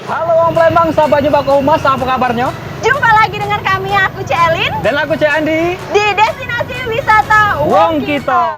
Halo Om Palembang, sahabat Bako Humas, apa kabarnya? Jumpa lagi dengan kami, aku Celin Dan aku Cek Andi di destinasi wisata Wong Kito.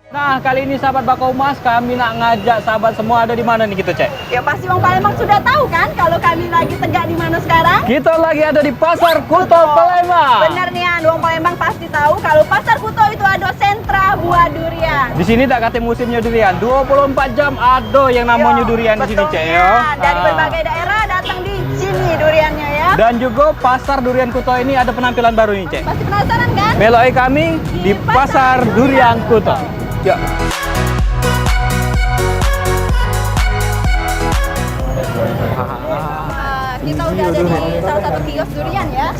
Nah, kali ini sahabat Bako Humas, kami nak ngajak sahabat semua ada di mana nih kita Cek? Ya pasti Wong Palembang sudah tahu kan kalau kami lagi tegak di mana sekarang? Kita lagi ada di Pasar Kuto Palembang. Benar nih, Wong Palembang pasti tahu kalau Pasar Kuto itu ada sentra buah durian. Di sini tak kata musimnya durian, 24 jam ada yang namanya durian di sini Cek ya. Dari berbagai daerah datang di sini duriannya ya. Dan juga Pasar Durian Kuto ini ada penampilan baru nih Cek. Pasti penasaran kan? Meloi kami di Pasar Durian Kuto. Ya. Kita udah ada di salah satu kios durian ya.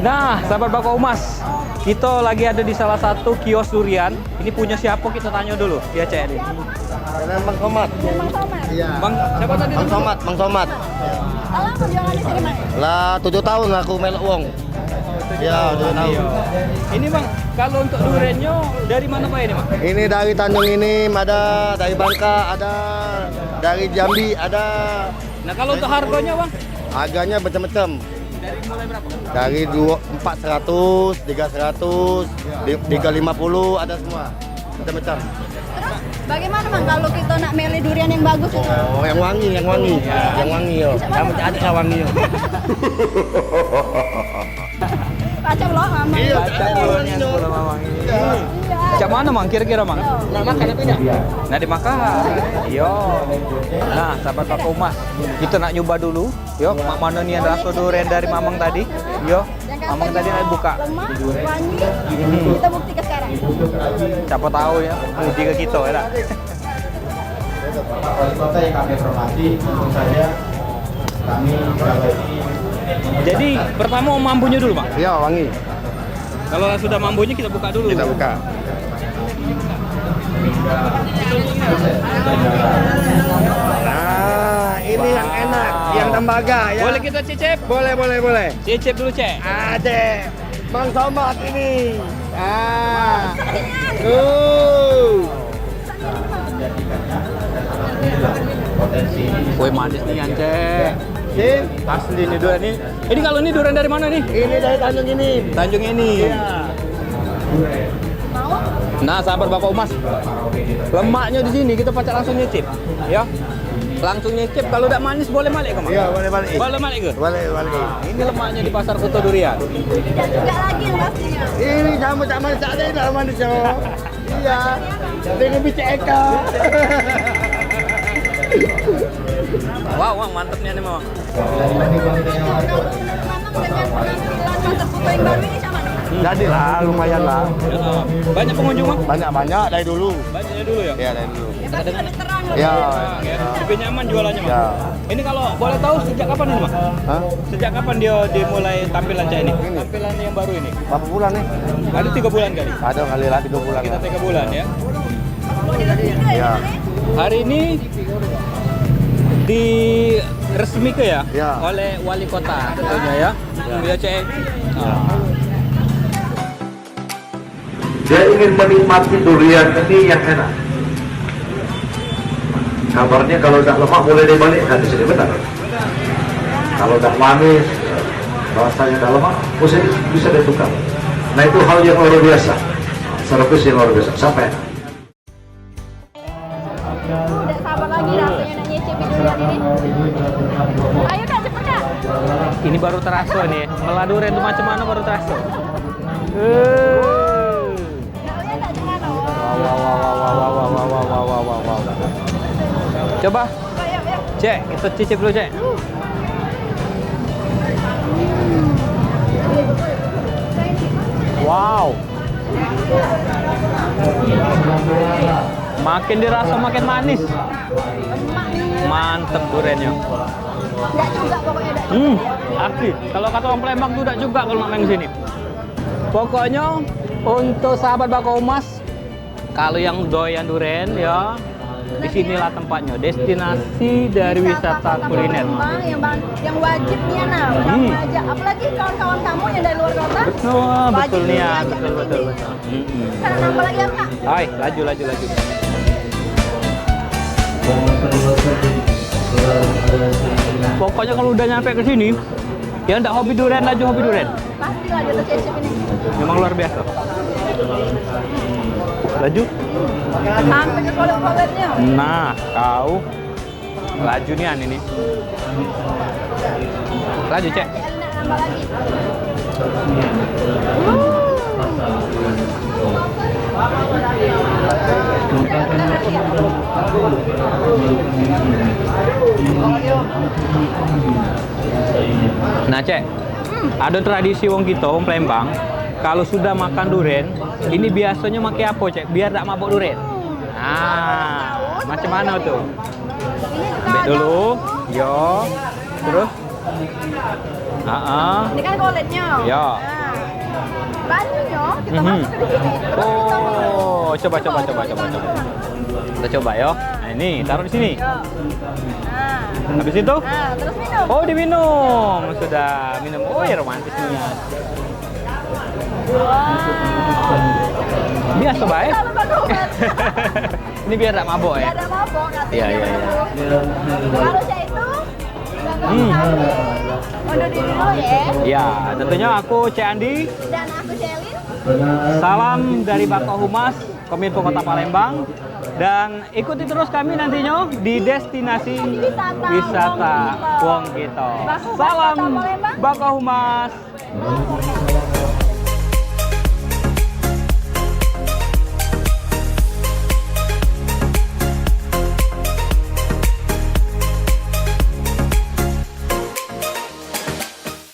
Nah, sahabat Bako Humas, kita lagi ada di salah satu kios durian. Ini punya siapa? Kita tanya dulu. Ya, Cek. Bang Somad. Bang Somad. Iya. Bang, siapa tadi? Bang Somad, Bang Somad. Alah, mau jualan di sini, Mas? Lah 7 tahun aku melok uang. Ya, 7 tahun. Ini Bang, kalau untuk duriannya dari mana Pak ini, Bang? Ini dari Tanjung Inim, ada dari Bangka, ada dari Jambi, ada. Nah, kalau untuk harganya, Bang? Harganya macam-macam. Dari mulai berapa? Dari 400, 300, 350 ada semua. Macam-macam. Terus bagaimana Bang kalau kita nak milih durian yang bagus itu? Oh, yang wangi, yang wangi. Yang wangi yo. Kamu ada yang wangi yo. Kacau loh, Mama. Iya, Duriannya sebelum Mamang ini. Cak mana, Bang? Kira-kira, Bang? Nak makan apa tidak? Nah, dimakan. Yo. Nah, sahabat Bako Humas, kita nak nyoba dulu. Yo, mak mana nih yang rasa durian dari Mamang tadi? Yo, Mamang tadi nak buka. Lemah, wangi. Kita buktikan sekarang. Siapa tahu ya, bukti ke kita ya. Bapak Wali Kota yang kami hormati, tentu saja kami kalau ini Jadi pertama mambunya dulu, Bang. Iya, wangi. Kalau sudah mambunya kita buka dulu. Kita buka. Nah, ini yang enak, yang tembaga ya. Boleh kita cicip? Boleh, boleh, boleh. Cicip dulu, Cek. Ada Bang Somad ini. Ah. potensi ini Kue manis nih, Cek. Sip. Asli nih durian ini. Ini kalau ini durian dari mana nih? Ini dari Tanjung ini. Tanjung ini. Iya. Nah, sahabat Bako Humas, lemaknya di sini kita pacak langsung nyicip, ya. Langsung nyicip. Kalau udah manis boleh balik ke, Mas? Iya, boleh balik. Boleh balik ke? Boleh balik. Ini lemaknya di Pasar Kuto Durian. Tidak juga lagi pastinya. Ini sama ada di dalam manis yo. Iya. Dengan bicek Eka. Wow, Bang, mantepnya nih, Bang. Pasar Kuto yang baru ini sama nih. Jadi lah, lumayan lah. Banyak pengunjung, Bang? Banyak dari dulu. Banyaknya dulu ya? Iya, dari dulu. Ya pasti lebih terang. Iya. Lebih nyaman jualannya, Bang. Ya. Ini kalau boleh tahu sejak kapan ini, Bang? Hah? Sejak kapan dia dimulai tampilan Cak ini? Tampilan yang baru ini. Berapa bulan nih? Ada 3 bulan kali. Ada kali lah 3 bulan. Kita 3 bulan ya. Iya. Hari ini diresmi ke ya, Ya. oleh wali kota tentunya ya. Ya, Cek. Dia ingin menikmati durian ini yang enak. Kabarnya kalau tidak lemak boleh dibalikkan di sini, benar. Kalau tidak manis, rasanya tidak lemak, bisa ditukar. Nah, itu hal yang luar biasa. Servis yang luar biasa. Sampai. Udah sabar lagi rasanya nak nyicipin durian ini. Ayo Kak, cepet Kak. Ini baru terasa nih. Melah durian itu macam mana baru terasa. Nak lihat tak gimana? Wow. Coba, Ayo. Cek, kita cicip dulu, Cek. Wow. Makin dirasa makin manis. Mantep duriannya. Enggak juga pokoknya enggak. Asli. Kalau kata orang Palembang tuh juga kalau main sini. Pokoknya untuk sahabat Bako Humas, kalau yang doyan durian ya, disinilah tempatnya, destinasi dari wisata kota kuliner. Palembang yang wajib nih nah, wajib. Apalagi kawan-kawan kamu yang dari luar kota. Oh, betul nih ya, diajak betul ke betul sini. betul. Karena nambah lagi apa? Hai, laju. Pokoknya kalau udah nyampe ke sini, ya ndak hobi durian, laju hobi durian. Pastilah dia tuh cecep ini. Memang luar biasa. Laju. Sampai ke kolet-koletnya. Nah, kau laju nih ini. Laju, Cek. Elina nambah lagi. Nah, Cek. Ada tradisi wong kita, wong Palembang, kalau sudah makan durian, ini biasanya pakai apa, Cek? Biar tak mabuk durian. Nah, macam mana tuh? Ini kita Ambil dulu. Yo. Terus? Ini kan koletnya. Ya. Nah, banyunya kita Mhm. masuk ke sini. Oh, coba. Kita coba yo. Nah, ini taruh di sini. Yo. Nah, Habis itu? terus minum. Oh, diminum. Sudah minum. Oh, ya romantis niat. Biasa baik. Kalau bagus banget. Ini biar tak mabok ya. Tidak ada mabok nanti. Iya. Kalau saya itu undur diri dulu ya. Ya, tentunya aku Cek Andi. Dan aku Celin. Salam dari Bako Humas, Kominfo Kota Palembang. Dan ikuti terus kami nantinya di destinasi wisata Wong Kito. Salam Bako Humas.